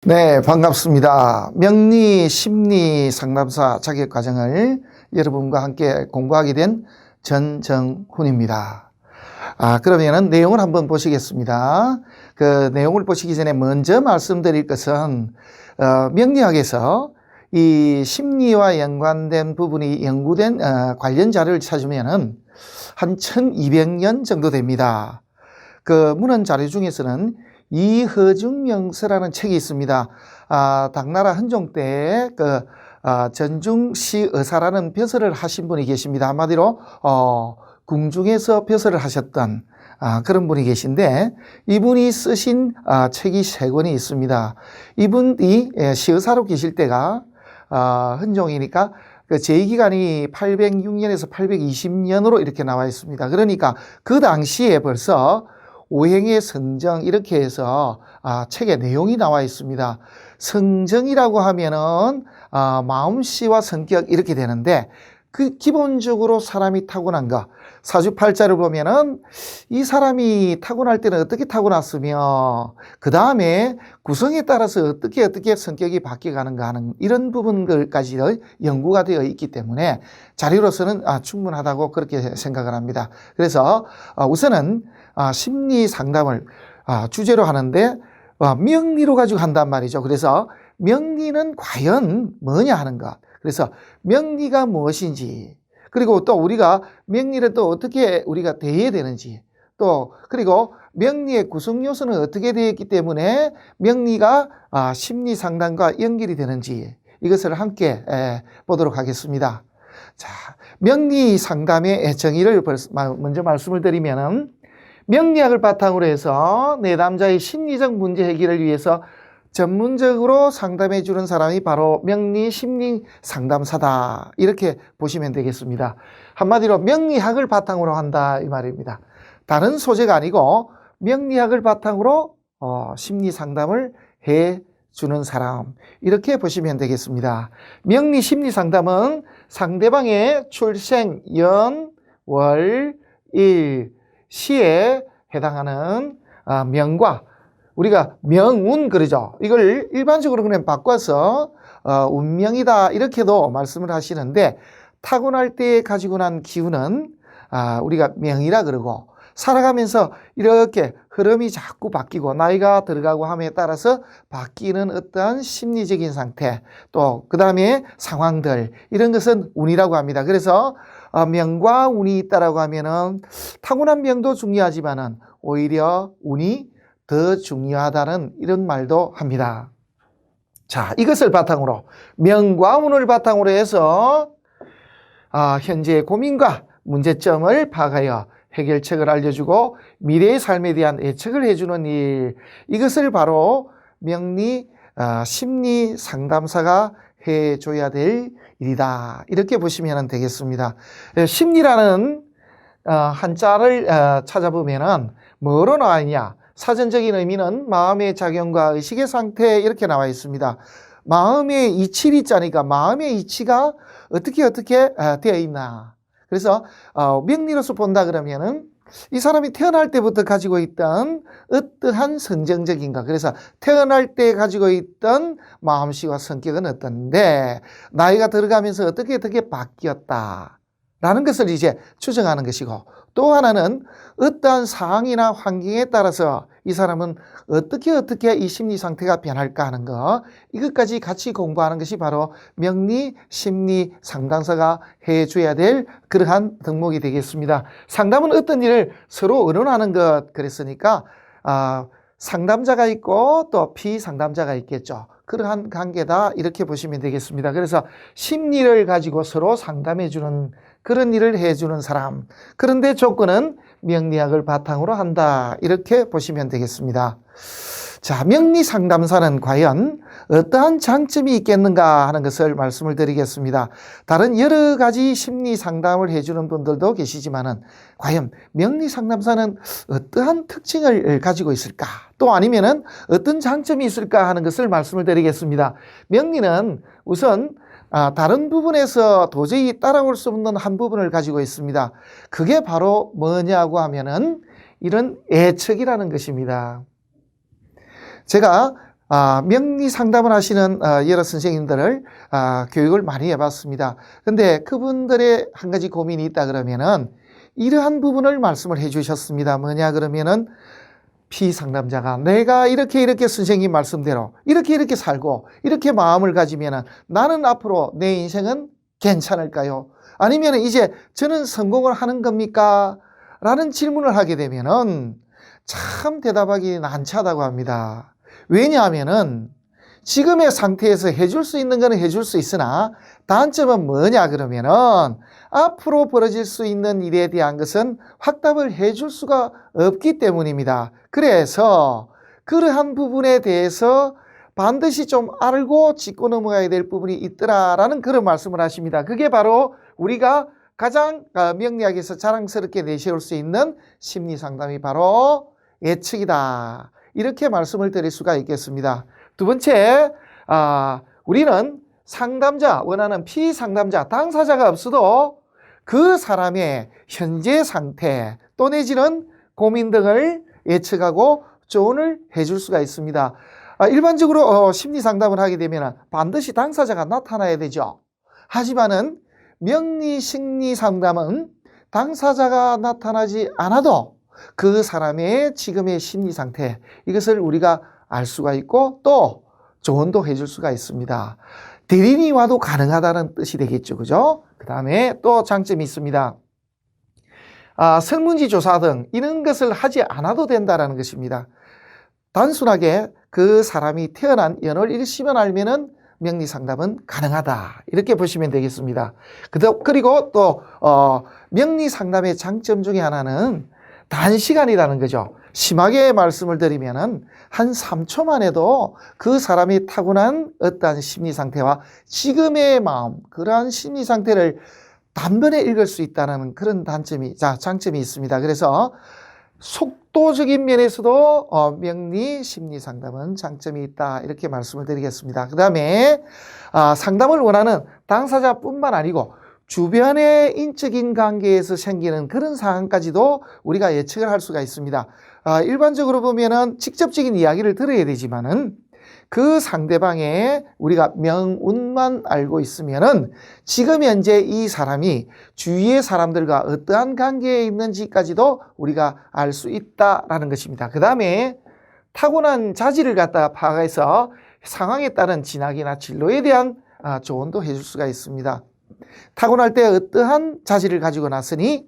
네, 반갑습니다. 명리 심리 상담사 자격 과정을 여러분과 함께 공부하게 된 전정훈입니다. 그러면은 내용을 한번 보시겠습니다. 그 내용을 보시기 전에 먼저 말씀드릴 것은, 명리학에서 이 심리와 연관된 부분이 연구된 관련 자료를 찾으면은 한 1200년 정도 됩니다. 그 문헌 자료 중에서는 이허중 명서라는 책이 있습니다. 당나라 헌종 때 전중시 의사라는 벼슬을 하신 분이 계십니다. 한마디로 궁중에서 벼슬을 하셨던 그런 분이 계신데, 이분이 쓰신 책이 3권이 있습니다. 이분이 시의사로 계실 때가 헌종이니까 그 제위기간이 806년에서 820년으로 이렇게 나와 있습니다. 그러니까 그 당시에 벌써 오행의 성정 이렇게 해서 책에 내용이 나와 있습니다. 성정이라고 하면은 마음씨와 성격 이렇게 되는데, 그 기본적으로 사람이 타고난 거, 사주팔자를 보면은 이 사람이 타고날 때는 어떻게 타고났으며 그 다음에 구성에 따라서 어떻게 성격이 바뀌어가는가 하는 이런 부분들까지 연구가 되어 있기 때문에 자료로서는 충분하다고 그렇게 생각을 합니다. 그래서 우선은 심리 상담을 주제로 하는데 명리로 가지고 한단 말이죠. 그래서 명리는 과연 뭐냐 하는 것. 그래서 명리가 무엇인지, 그리고 또 우리가 명리를 또 어떻게 우리가 대해야 되는지, 또 그리고 명리의 구성 요소는 어떻게 되어 있기 때문에 명리가 심리 상담과 연결이 되는지, 이것을 함께 보도록 하겠습니다. 자, 명리 상담의 정의를 먼저 말씀을 드리면은, 명리학을 바탕으로 해서 내담자의 심리적 문제 해결을 위해서 전문적으로 상담해 주는 사람이 바로 명리 심리 상담사다, 이렇게 보시면 되겠습니다. 한마디로 명리학을 바탕으로 한다 이 말입니다. 다른 소재가 아니고 명리학을 바탕으로 심리 상담을 해 주는 사람, 이렇게 보시면 되겠습니다. 명리 심리 상담은 상대방의 출생, 연, 월, 일, 시에 해당하는 명과, 우리가 명운 그러죠. 이걸 일반적으로 그냥 바꿔서 운명이다 이렇게도 말씀을 하시는데, 타고날 때 가지고 난 기운은 우리가 명이라 그러고, 살아가면서 이렇게 흐름이 자꾸 바뀌고 나이가 들어가고 함에 따라서 바뀌는 어떠한 심리적인 상태, 또 그 다음에 상황들, 이런 것은 운이라고 합니다. 그래서 명과 운이 있다라고 하면은 타고난 명도 중요하지만은 오히려 운이 더 중요하다는 이런 말도 합니다. 자, 이것을 바탕으로, 명과 운을 바탕으로 해서 현재의 고민과 문제점을 파악하여 해결책을 알려주고 미래의 삶에 대한 예측을 해주는 일, 이것을 바로 명리 심리 상담사가 해줘야 될 일이다, 이렇게 보시면 되겠습니다. 심리라는 한자를 찾아보면은 뭐로 나와 있냐, 사전적인 의미는 마음의 작용과 의식의 상태, 이렇게 나와 있습니다. 마음의 이치 자니까 마음의 이치가 어떻게 되어 있나. 그래서 명리로서 본다 그러면은 이 사람이 태어날 때부터 가지고 있던 어떠한 성정적인가, 그래서 태어날 때 가지고 있던 마음씨와 성격은 어떤데 나이가 들어가면서 어떻게 바뀌었다 라는 것을 이제 추정하는 것이고, 또 하나는 어떠한 상황이나 환경에 따라서 이 사람은 어떻게 이 심리 상태가 변할까 하는 거, 이것까지 같이 공부하는 것이 바로 명리 심리 상담사가 해줘야 될 그러한 덕목이 되겠습니다. 상담은 어떤 일을 서로 의논하는 것, 그랬으니까 상담자가 있고 또 피상담자가 있겠죠. 그러한 관계다, 이렇게 보시면 되겠습니다. 그래서 심리를 가지고 서로 상담해주는 그런 일을 해주는 사람, 그런데 조건은 명리학을 바탕으로 한다, 이렇게 보시면 되겠습니다. 자, 명리 상담사는 과연 어떠한 장점이 있겠는가 하는 것을 말씀을 드리겠습니다. 다른 여러 가지 심리 상담을 해주는 분들도 계시지만은 과연 명리 상담사는 어떠한 특징을 가지고 있을까, 또 아니면은 어떤 장점이 있을까 하는 것을 말씀을 드리겠습니다. 명리는 우선 다른 부분에서 도저히 따라올 수 없는 한 부분을 가지고 있습니다. 그게 바로 뭐냐고 하면은 이런 예측이라는 것입니다. 제가 명리 상담을 하시는 여러 선생님들을 교육을 많이 해봤습니다. 근데 그분들의 한 가지 고민이 있다 그러면은 이러한 부분을 말씀을 해주셨습니다. 뭐냐 그러면은 피상담자가 내가 이렇게 선생님 말씀대로 이렇게 살고 이렇게 마음을 가지면은 나는 앞으로 내 인생은 괜찮을까요? 아니면 이제 저는 성공을 하는 겁니까? 라는 질문을 하게 되면은 참 대답하기 난처하다고 합니다. 왜냐하면은 지금의 상태에서 해줄 수 있는 거는 해줄 수 있으나 단점은 뭐냐 그러면은 앞으로 벌어질 수 있는 일에 대한 것은 확답을 해줄 수가 없기 때문입니다. 그래서 그러한 부분에 대해서 반드시 좀 알고 짚고 넘어가야 될 부분이 있더라라는 그런 말씀을 하십니다. 그게 바로 우리가 가장 명리학에서 자랑스럽게 내세울 수 있는 심리상담이 바로 예측이다. 이렇게 말씀을 드릴 수가 있겠습니다. 두 번째, 우리는 상담자, 원하는 피상담자, 당사자가 없어도 그 사람의 현재 상태 또 내지는 고민 등을 예측하고 조언을 해줄 수가 있습니다. 일반적으로 심리상담을 하게 되면 반드시 당사자가 나타나야 되죠. 하지만은 명리심리상담은 당사자가 나타나지 않아도 그 사람의 지금의 심리 상태 이것을 우리가 알 수가 있고 또 조언도 해줄 수가 있습니다. 대리인이 와도 가능하다는 뜻이 되겠죠. 그죠? 그 다음에 또 장점이 있습니다. 설문지 조사 등 이런 것을 하지 않아도 된다는 것입니다. 단순하게 그 사람이 태어난 연월일시만 알면은 명리상담은 가능하다. 이렇게 보시면 되겠습니다. 그리고 또 명리상담의 장점 중에 하나는 단시간이라는 거죠. 심하게 말씀을 드리면은 한 3초만 해도 그 사람이 타고난 어떠한 심리 상태와 지금의 마음, 그러한 심리 상태를 단번에 읽을 수 있다는 그런 장점이 있습니다. 그래서 속도적인 면에서도 명리 심리 상담은 장점이 있다. 이렇게 말씀을 드리겠습니다. 그 다음에 상담을 원하는 당사자뿐만 아니고 주변의 인적인 관계에서 생기는 그런 상황까지도 우리가 예측을 할 수가 있습니다. 일반적으로 보면은 직접적인 이야기를 들어야 되지만은 그 상대방의 우리가 명운만 알고 있으면은 지금 현재 이 사람이 주위의 사람들과 어떠한 관계에 있는지까지도 우리가 알 수 있다라는 것입니다. 그 다음에 타고난 자질을 갖다가 파악해서 상황에 따른 진학이나 진로에 대한 조언도 해줄 수가 있습니다. 타고날 때 어떠한 자질을 가지고 났으니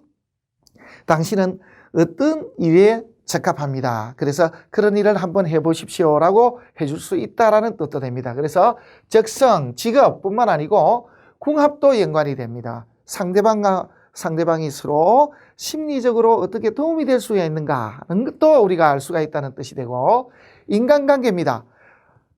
당신은 어떤 일에 적합합니다. 그래서 그런 일을 한번 해보십시오 라고 해줄 수 있다라는 뜻도 됩니다. 그래서 적성, 직업뿐만 아니고 궁합도 연관이 됩니다. 상대방이 서로 심리적으로 어떻게 도움이 될 수 있는가 하는 것도 우리가 알 수가 있다는 뜻이 되고 인간관계입니다.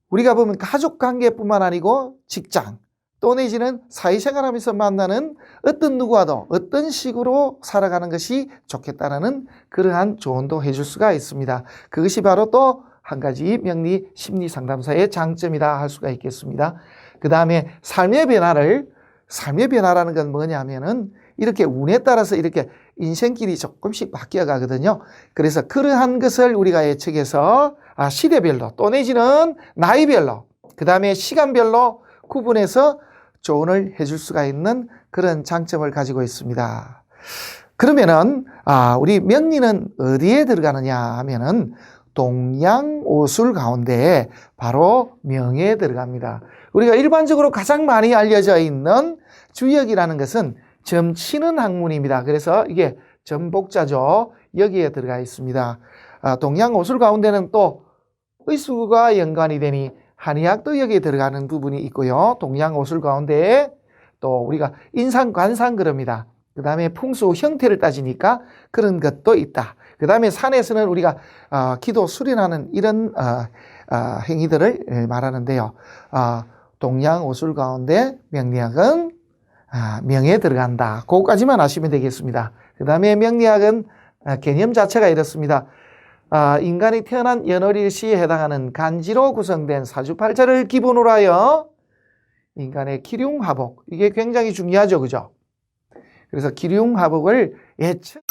우리가 보면 가족관계뿐만 아니고 직장 또 내지는 사회생활하면서 만나는 어떤 누구와도 어떤 식으로 살아가는 것이 좋겠다는 그러한 조언도 해줄 수가 있습니다. 그것이 바로 또 한 가지 명리 심리상담사의 장점이다 할 수가 있겠습니다. 그 다음에 삶의 변화라는 건 뭐냐면은 이렇게 운에 따라서 이렇게 인생길이 조금씩 바뀌어 가거든요. 그래서 그러한 것을 우리가 예측해서 시대별로 또 내지는 나이별로 그 다음에 시간별로 구분해서 조언을 해줄 수가 있는 그런 장점을 가지고 있습니다. 그러면은 우리 명리는 어디에 들어가느냐 하면은 동양오술 가운데 바로 명에 들어갑니다. 우리가 일반적으로 가장 많이 알려져 있는 주역이라는 것은 점치는 학문입니다. 그래서 이게 전복자죠. 여기에 들어가 있습니다. 동양오술 가운데는 또 의술과 연관이 되니 한의학도 여기에 들어가는 부분이 있고요. 동양오술 가운데 또 우리가 인상관상 그럽니다. 그 다음에 풍수 형태를 따지니까 그런 것도 있다. 그 다음에 산에서는 우리가 기도 수련하는 이런 행위들을 말하는데요. 동양오술 가운데 명리학은 명에 들어간다. 그거까지만 아시면 되겠습니다. 그 다음에 명리학은 개념 자체가 이렇습니다. 인간이 태어난 연월일시에 해당하는 간지로 구성된 사주팔자를 기본으로 하여 인간의 기륭화복, 이게 굉장히 중요하죠, 그죠? 그래서 기륭화복을 예측